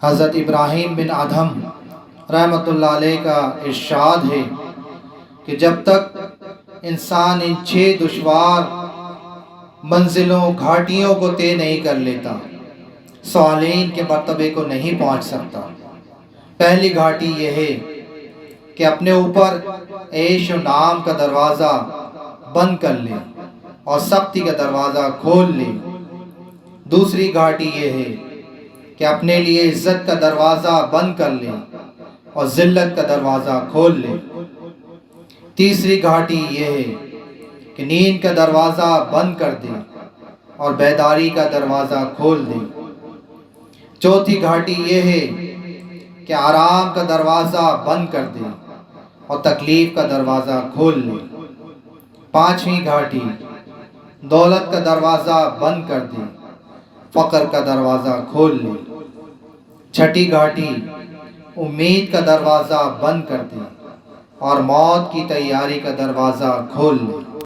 حضرت ابراہیم بن ادھم رحمۃ اللہ علیہ کا ارشاد ہے کہ جب تک انسان ان 6 دشوار منزلوں گھاٹیوں کو طے نہیں کر لیتا صالحین کے مرتبے کو نہیں پہنچ سکتا۔ پہلی گھاٹی یہ ہے کہ اپنے اوپر عیش و نام کا دروازہ بند کر لے اور سختی کا دروازہ کھول لے۔ دوسری گھاٹی یہ ہے کہ اپنے لیے عزت کا دروازہ بند کر لے اور ذلت کا دروازہ کھول لے۔ تیسری گھاٹی یہ ہے کہ نیند کا دروازہ بند کر دے اور بیداری کا دروازہ کھول دے۔ چوتھی گھاٹی یہ ہے کہ آرام کا دروازہ بند کر دے اور تکلیف کا دروازہ کھول لے۔ پانچویں گھاٹی دولت کا دروازہ بند کر دے، فقر کا دروازہ کھول لے۔ چھٹی گھاٹی امید کا دروازہ بند کر دے اور موت کی تیاری کا دروازہ کھول لے۔